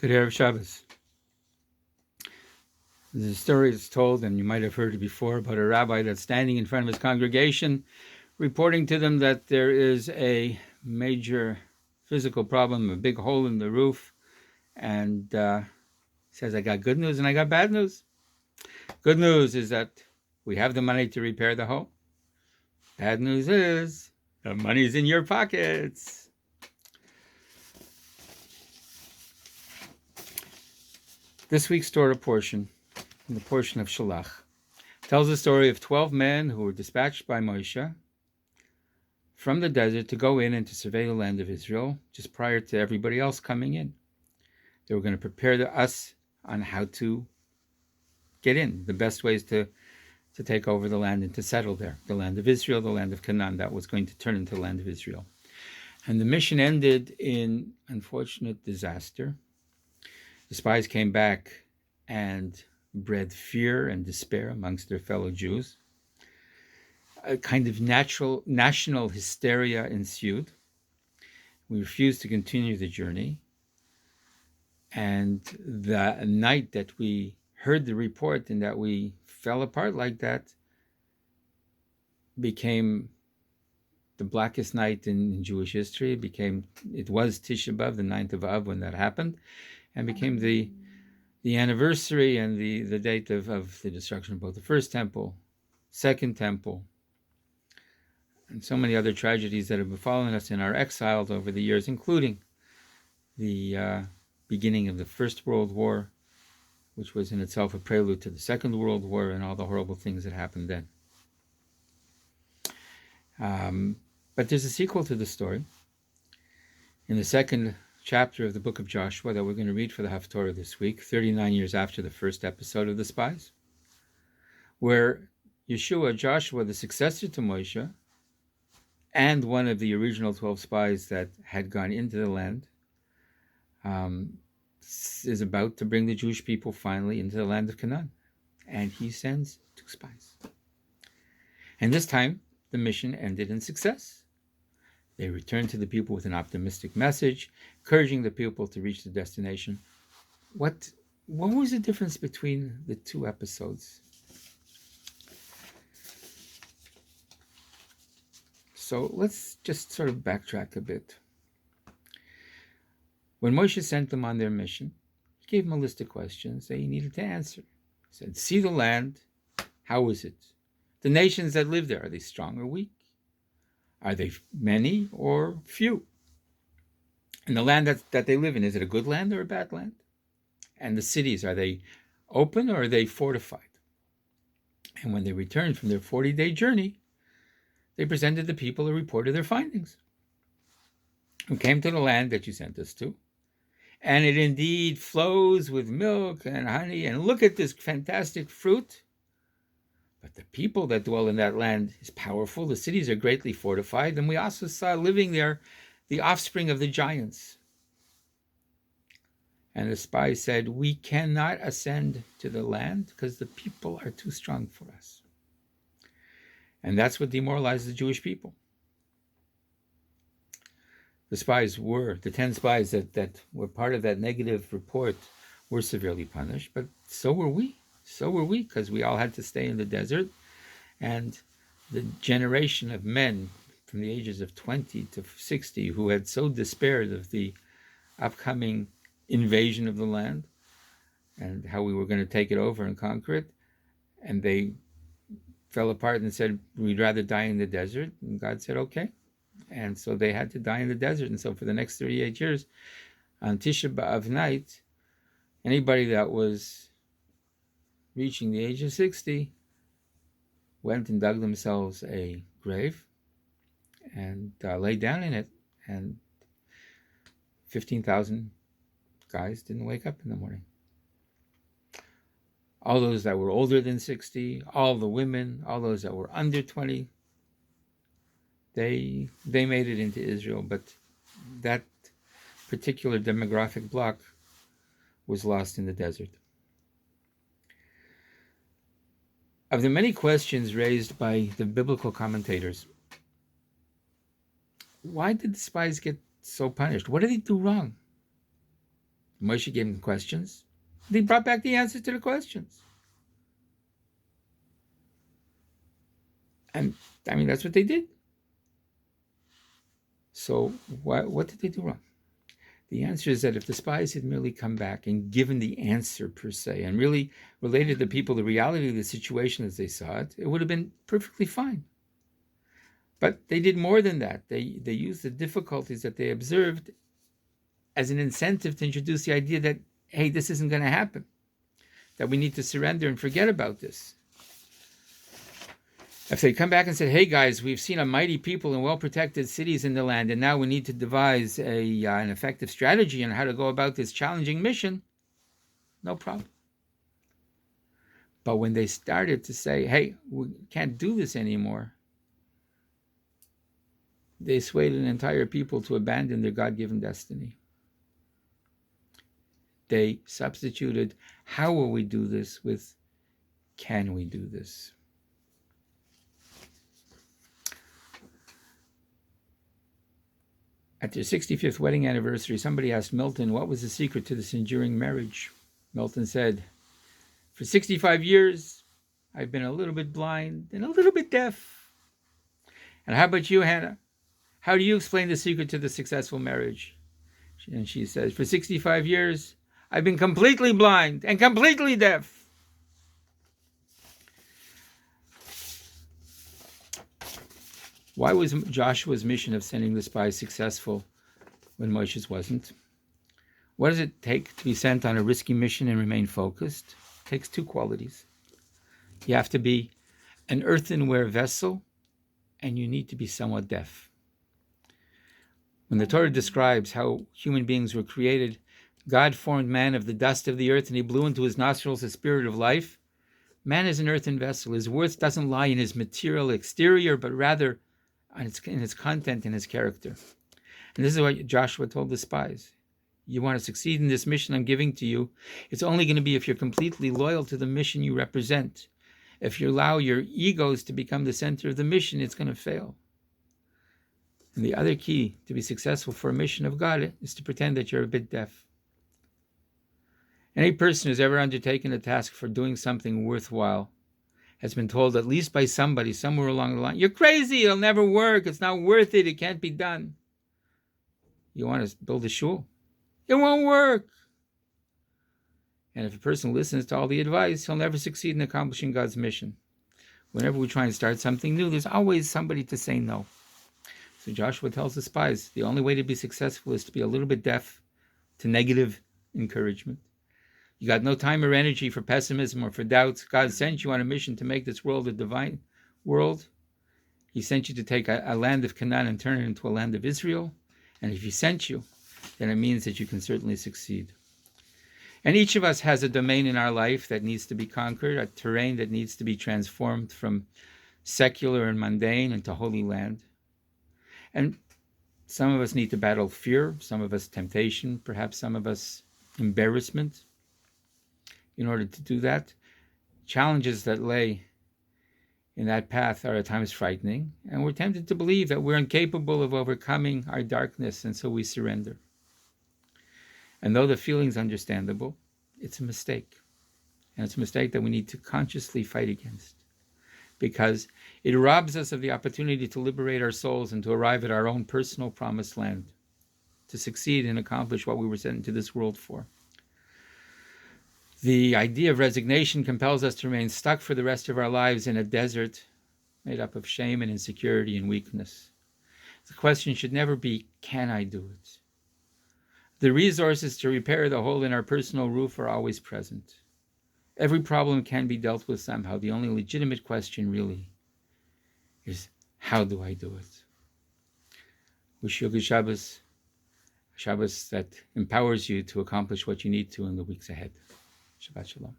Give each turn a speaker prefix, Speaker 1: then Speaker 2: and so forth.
Speaker 1: Good Erev Shabbos. The story is told, and you might have heard it before, about a rabbi that's standing in front of his congregation, reporting to them that there is a major physical problem, a big hole in the roof, and says, I got good news and I got bad news. Good news is that we have the money to repair the hole. Bad news is the money's in your pockets. This week's Torah portion, the portion of Shalach, tells the story of 12 men who were dispatched by Moshe from the desert to go in and to survey the land of Israel just prior to everybody else coming in. They were going to prepare us on how to get in, the best ways to take over the land and to settle there, the land of Israel, the land of Canaan, that was going to turn into the land of Israel. And the mission ended in unfortunate disaster. The spies came back and bred fear and despair amongst their fellow Jews. A kind of national hysteria ensued. We refused to continue the journey. And the night that we heard the report and that we fell apart like that became the blackest night in Jewish history. It was Tisha B'Av, the 9th of Av, when that happened, and became the anniversary and the date of the destruction of both the first temple, second temple, and so many other tragedies that have befallen us in our exiles over the years, including the beginning of the First World War, which was in itself a prelude to the Second World War and all the horrible things that happened then. But there's a sequel to the story. In the second chapter of the book of Joshua that we're going to read for the Haftorah this week, 39 years after the first episode of the spies, where Joshua, the successor to Moshe, and one of the original 12 spies that had gone into the land, is about to bring the Jewish people finally into the land of Canaan. And he sends 2 spies. And this time, the mission ended in success. They returned to the people with an optimistic message, encouraging the people to reach the destination. What was the difference between the 2 episodes? So let's just sort of backtrack a bit. When Moshe sent them on their mission, he gave them a list of questions they needed to answer. He said, see the land, how is it? The nations that live there, are they strong or weak? Are they many or few? And the land that they live in, is it a good land or a bad land? And the cities, are they open or are they fortified? And when they returned from their 40-day journey, they presented the people a report of their findings. We came to the land that you sent us to, and it indeed flows with milk and honey, and look at this fantastic fruit. But the people that dwell in that land is powerful. The cities are greatly fortified, and we also saw living there the offspring of the giants. And the spies said, we cannot ascend to the land because the people are too strong for us. And that's what demoralized the Jewish people. The 10 spies that were part of that negative report were severely punished, but so were we. So were we, because we all had to stay in the desert. And the generation of men from the ages of 20 to 60 who had so despaired of the upcoming invasion of the land and how we were going to take it over and conquer it, and they fell apart and said, we'd rather die in the desert. And God said, okay. And so they had to die in the desert. And so for the next 38 years, on Tisha B'Av night, anybody that was reaching the age of 60 went and dug themselves a grave and lay down in it. And 15,000 guys didn't wake up in the morning. All those that were older than 60, all the women, all those that were under 20, they made it into Israel, but that particular demographic block was lost in the desert. Of the many questions raised by the biblical commentators, why did the spies get so punished? What did they do wrong? Moshe gave them questions. They brought back the answers to the questions. And I mean, that's what they did. So what did they do wrong? The answer is that if the spies had merely come back and given the answer per se and really related to people the reality of the situation as they saw it, it would have been perfectly fine. But they did more than that. They used the difficulties that they observed as an incentive to introduce the idea that, hey, this isn't going to happen, that we need to surrender and forget about this. If they come back and said, hey guys, we've seen a mighty people and well-protected cities in the land, and now we need to devise an effective strategy on how to go about this challenging mission, no problem. But when they started to say, hey, we can't do this anymore, they swayed an entire people to abandon their God-given destiny. They substituted, how will we do this, with, can we do this? At their 65th wedding anniversary, somebody asked Milton, what was the secret to this enduring marriage? Milton said, for 65 years, I've been a little bit blind and a little bit deaf. And how about you, Hannah? How do you explain the secret to the successful marriage? And she says, for 65 years, I've been completely blind and completely deaf. Why was Joshua's mission of sending the spies successful when Moshe's wasn't? What does it take to be sent on a risky mission and remain focused? It takes two qualities. You have to be an earthenware vessel, and you need to be somewhat deaf. When the Torah describes how human beings were created, God formed man of the dust of the earth, and he blew into his nostrils the spirit of life. Man is an earthen vessel. His worth doesn't lie in his material exterior, but rather in his content and his character. And this is what Joshua told the spies. You want to succeed in this mission I'm giving to you, it's only going to be if you're completely loyal to the mission you represent. If you allow your egos to become the center of the mission, it's going to fail. And the other key to be successful for a mission of God is to pretend that you're a bit deaf. Any person who's ever undertaken a task for doing something worthwhile has been told, at least by somebody somewhere along the line, you're crazy, it'll never work, it's not worth it, it can't be done. You want to build a shul? It won't work. And if a person listens to all the advice, he'll never succeed in accomplishing God's mission. Whenever we try and start something new, there's always somebody to say no. So Joshua tells the spies, the only way to be successful is to be a little bit deaf to negative encouragement. You got no time or energy for pessimism or for doubts. God sent you on a mission to make this world a divine world. He sent you to take a land of Canaan and turn it into a land of Israel. And if he sent you, then it means that you can certainly succeed. And each of us has a domain in our life that needs to be conquered, a terrain that needs to be transformed from secular and mundane into holy land. And some of us need to battle fear, some of us temptation, perhaps some of us embarrassment. In order to do that, challenges that lay in that path are at times frightening, and we're tempted to believe that we're incapable of overcoming our darkness, and so we surrender. And though the feeling's understandable, it's a mistake. And it's a mistake that we need to consciously fight against, because it robs us of the opportunity to liberate our souls and to arrive at our own personal promised land, to succeed and accomplish what we were sent into this world for. The idea of resignation compels us to remain stuck for the rest of our lives in a desert made up of shame and insecurity and weakness. The question should never be, can I do it? The resources to repair the hole in our personal roof are always present. Every problem can be dealt with somehow. The only legitimate question really is, how do I do it? Wish you a good Shabbos, a Shabbos that empowers you to accomplish what you need to in the weeks ahead. Shabbat Shalom.